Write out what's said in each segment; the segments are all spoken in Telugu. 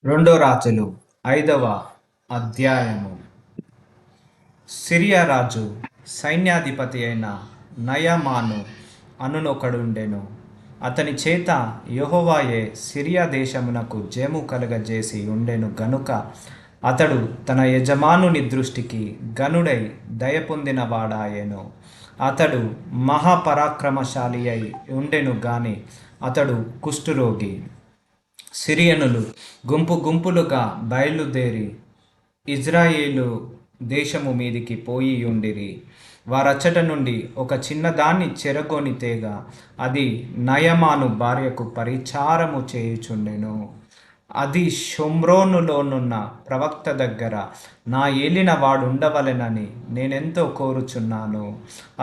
రెండో రాజులు 5వ అధ్యాయము. సిరియా రాజు సైన్యాధిపతి అయిన నయమాను అనునొకడుండెను. అతని చేత యెహోవాయే సిరియా దేశమునకు జయము కలుగజేసి ఉండెను గనుక అతడు తన యజమానుని దృష్టికి గనుడై దయ పొందిన వాడాయెను. అతడు మహాపరాక్రమశాలి అయి ఉండెను గాని అతడు కుష్ఠరోగి. సిరియనులు గుంపు గుంపులుగా బయలుదేరి ఇజ్రాయేలు దేశము మీదికి పోయియుండిరి. వారచ్చట నుండి ఒక చిన్నదాన్ని చెరగొని తేగా అది నయమాను భార్యకు పరిచారము చేయుచుండెను. అది షోమ్రోనులోనున్న ప్రవక్త దగ్గర నా ఏలిన వాడుండవలెనని నేనెంతో కోరుచున్నాను.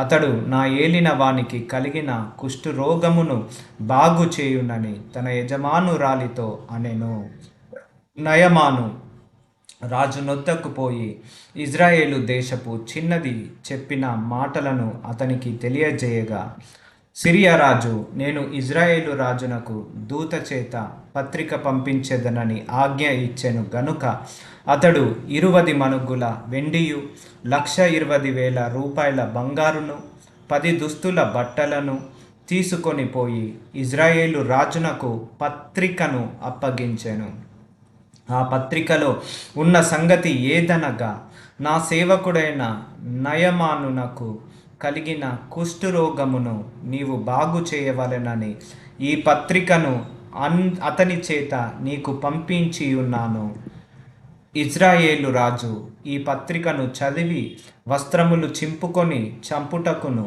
అతడు నా ఏలిన వానికి కలిగిన కుష్ఠరోగమును బాగు చేయునని తన యజమానురాలితో అనెను. నయమాను రాజు నొద్దకు పోయి ఇజ్రాయేలు దేశపు చిన్నది చెప్పిన మాటలను అతనికి తెలియజేయగా, సిరియా రాజు, నేను ఇజ్రాయేలు రాజునకు దూత చేత పత్రిక పంపించెదనని ఆజ్ఞ ఇచ్చెను గనుక అతడు 20 మణుగుల వెండియు 1,20,000 రూపాయల బంగారును 10 దుస్తుల బట్టలను తీసుకొని పోయి ఇజ్రాయేలు రాజునకు పత్రికను అప్పగించెను. ఆ పత్రికలో ఉన్న సంగతి ఏదనగా, నా సేవకుడైన నయమానునకు కలిగిన కుష్ఠరోగమును నీవు బాగు చేయవలెనని ఈ పత్రికను అతని చేత నీకు పంపించి ఉన్నాను. ఇజ్రాయేలు రాజు ఈ పత్రికను చదివి వస్త్రములు చింపుకొని చంపుటకును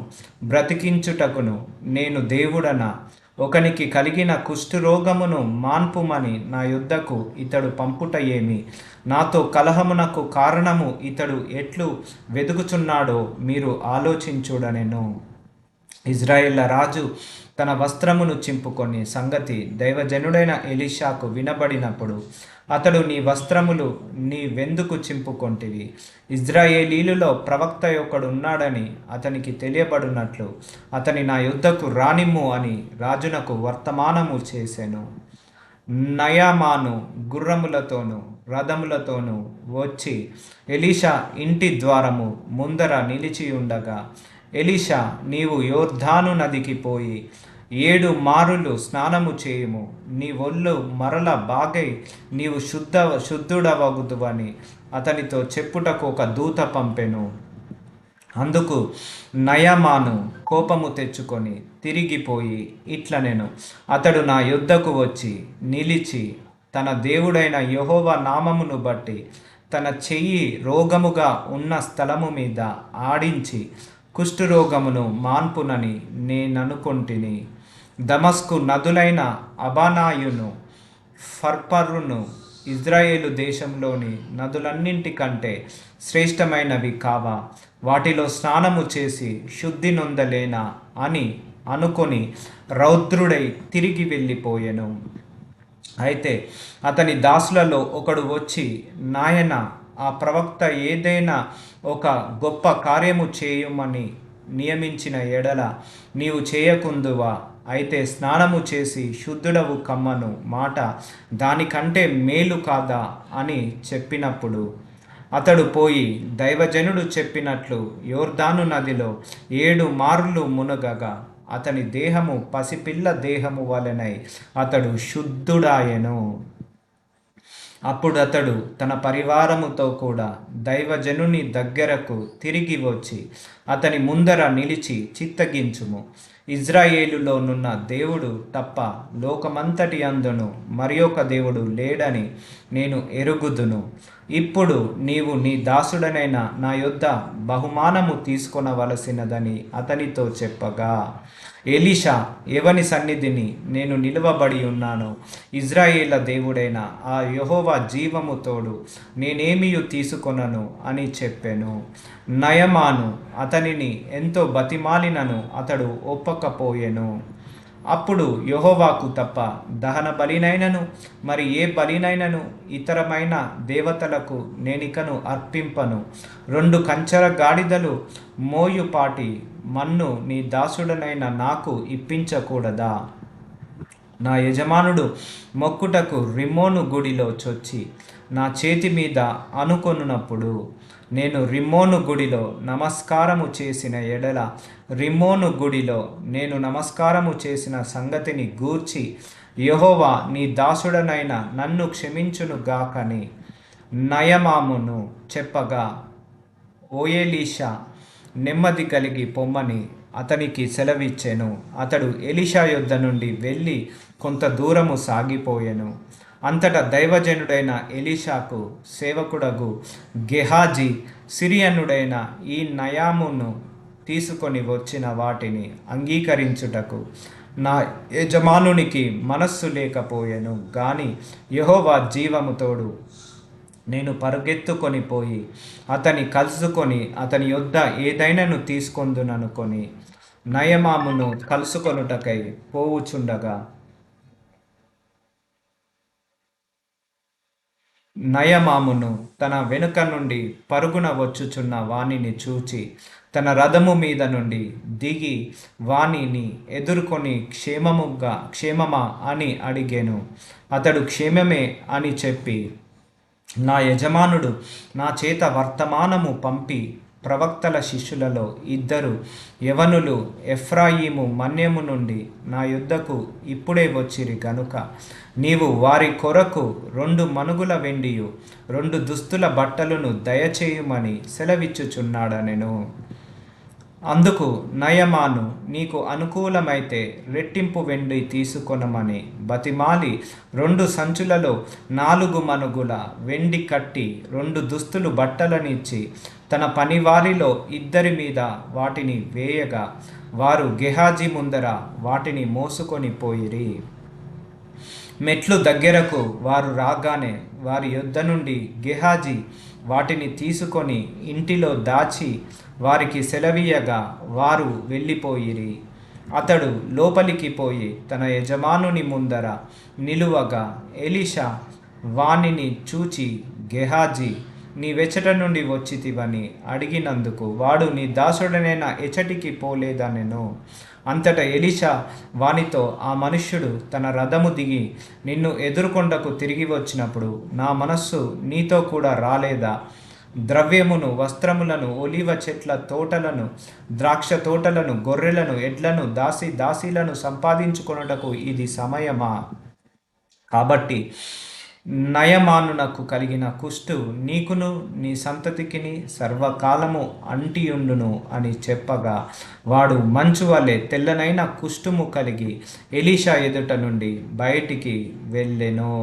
బ్రతికించుటకును నేను దేవుడనా? ఒకనికి కలిగిన కుష్ఠరోగమును మాన్పుమని నా యుద్ధకు ఇతడు పంపుట ఏమి? నాతో కలహమునకు కారణము ఇతడు ఎట్లు వెదుకుచున్నాడో మీరు ఆలోచించుడనెను. ఇజ్రాయేళ్ల రాజు తన వస్త్రమును చింపుకొని సంగతి దైవజనుడైన ఎలీషాకు వినబడినప్పుడు, అతడు, నీ వస్త్రములు నీవెందుకు చింపుకొంటివి? ఇజ్రాయేలీయులలో ప్రవక్త ఒకడు ఉన్నాడని అతనికి తెలియబడినట్లు అతని నా యుద్ధకు రానిమ్ము అని రాజునకు వర్తమానము చేసెను. నయమాను గుర్రములతోనూ రథములతోనూ వచ్చి ఎలీషా ఇంటి ద్వారము ముందర నిలిచి ఉండగా, ఎలీషా, నీవు యోర్దాను నదికి పోయి 7 మారులు స్నానము చేయుము, నీ ఒళ్ళు మరల బాగై నీవు శుద్ధుడవగుదువని అతనితో చెప్పుటకు ఒక దూత పంపెను. అందుకు నయమాను కోపము తెచ్చుకొని తిరిగిపోయి ఇట్లనెను, అతడు నా యుద్ధకు వచ్చి నిలిచి తన దేవుడైన యెహోవా నామమును బట్టి తన చెయ్యి రోగముగా ఉన్న స్థలము మీద ఆడించి కుష్ఠరోగమును మాన్పునని నేననుకొంటిని. దమస్కు నదులైన అబానాయును ఫర్పరును ఇజ్రాయేలు దేశంలోని నదులన్నింటికంటే శ్రేష్టమైనవి కావా? వాటిలో స్నానము చేసి శుద్ధి నొందలేనా అని అనుకొని రౌద్రుడై తిరిగి వెళ్ళిపోయెను. అయితే అతని దాసులలో ఒకడు వచ్చి, నాయన, ఆ ప్రవక్త ఏదైనా ఒక గొప్ప కార్యము చేయమని నియమించిన ఎడల నీవు చేయకుందువా? అయితే స్నానము చేసి శుద్ధుడవు కమ్మను మాట దానికంటే మేలు కాదా అని చెప్పినప్పుడు, అతడు పోయి దైవజనుడు చెప్పినట్లు యోర్దాను నదిలో 7 మార్లు మునగగా అతని దేహము పసిపిల్ల దేహము వలెనై అతడు శుద్ధుడాయెను. అప్పుడు అతడు తన పరివారముతో కూడా దైవజనుని దగ్గరకు తిరిగి వచ్చి అతని ముందర నిలిచి, చిత్తగించుము, ఇజ్రాయేలులోనున్న దేవుడు తప్ప లోకమంతటి అందును మరి ఒక దేవుడు లేడని నేను ఎరుగుదును. ఇప్పుడు నీవు నీ దాసుడనైన నా యొద్ద బహుమానము తీసుకొనవలసినదని అతనితో చెప్పగా, ఎలీషా, ఎవని సన్నిధిని నేను నిలువబడి ఉన్నాను, ఇజ్రాయేళ్ల దేవుడైన ఆ యెహోవా జీవము తోడు నేనేమియు తీసుకొనను అని చెప్పెను. నయమాను అతనిని ఎంతో బతిమాలినను అతడు ఒప్పకపోయెను. అప్పుడు యెహోవాకు తప్ప దహన బలినైనను మరి ఏ బలినైనను ఇతరమైన దేవతలకు నేనికను అర్పింపను. 2 కంచర గాడిదలు మోయుపాటి మన్ను నీ దాసుడనైన నాకు ఇప్పించకూడదా? నా యజమానుడు మొక్కుటకు రిమ్మోను గుడిలో చొచ్చి నా చేతి మీద అనుకొనున్నప్పుడు నేను రిమ్మోను గుడిలో నమస్కారము చేసిన ఎడల రిమ్మోను గుడిలో నేను నమస్కారము చేసిన సంగతిని గూర్చి యెహోవా నీ దాసుడనైన నన్ను క్షమించును గాకని నయమామును చెప్పగా, ఓ ఎలీషా నెమ్మది కలిగి పొమ్మని అతనికి సెలవిచ్చెను. అతడు ఎలీషా యొద్ద నుండి వెళ్ళి కొంత దూరము సాగిపోయెను. అంతటా దైవజనుడైన ఎలీషాకు సేవకుడగు గెహాజీ సిరియనుడైన ఈ నయామును తీసుకొని వచ్చిన వాటిని అంగీకరించుటకు నా యజమానునికి మనస్సు లేకపోయెను గాని యెహోవా జీవము తోడు నేను పరుగెత్తుకొని పోయి అతని కలుసుకొని అతని యొద్ద ఏదైనాను తీసుకొందుననుకొని నయమామును కలుసుకొనుటకై పోవుచుండగా నయమామును తన వెనుక నుండి పరుగున వచ్చుచున్న వానిని చూచి తన రథము మీద నుండి దిగి వానిని ఎదుర్కొని క్షేమమా అని అడిగాను. అతడు క్షేమమే అని చెప్పి, నా యజమానుడు నా చేత వర్తమానము పంపి ప్రవక్తల శిష్యులలో 2 యవనులు ఎఫ్రాయిము మన్యము నుండి నా యుద్ధకు ఇప్పుడే వచ్చిరి గనుక నీవు వారి కొరకు 2 మనుగుల వెండియు 2 దుస్తుల బట్టలను దయచేయుమని సెలవిచ్చుచున్నాడనెను. అందుకు నయమాను నీకు అనుకూలమైతే రెట్టింపు వెండి తీసుకొనమని బతిమాలి 2 సంచులలో 4 మనుగుల వెండి కట్టి 2 దుస్తులు బట్టలనిచ్చి తన పనివారిలో 2 మీద వాటిని వేయగా వారు గెహాజీ ముందర వాటిని మోసుకొని పోయిరి. మెట్లు దగ్గరకు వారు రాగానే వారి యొద్ద నుండి గెహాజీ వాటిని తీసుకొని ఇంటిలో దాచి వారికి సెలవీయగా వారు వెళ్ళిపోయిరి. అతడు లోపలికి పోయి తన యజమానుని ముందర నిలువగా ఎలీషా వానిని చూచి, గెహాజీ నీవెచ్చట నుండి వచ్చితివని అడిగినందుకు వాడు నీ దాసుడనైన ఎచ్చటికి పోలేదనెను. అంతటా ఎలీషా వానితో, ఆ మనుష్యుడు తన రథము దిగి నిన్ను ఎదుర్కొండకు తిరిగి వచ్చినప్పుడు నా మనస్సు నీతో కూడా రాలేదా? ద్రవ్యమును, వస్త్రములను, ఒలివ చెట్ల తోటలను, ద్రాక్ష తోటలను, గొర్రెలను, ఎడ్లను, దాసీలను సంపాదించుకొనుటకు ఇది సమయమా? కాబట్టి నయమానునకు కలిగిన కుష్టు నీకును నీ సంతతికిని సర్వకాలము అంటియుండును అని చెప్పగా వాడు మంచు వలె తెల్లనైన కుష్టుము కలిగి ఎలీషా ఎదుట నుండి బయటికి వెళ్ళెను.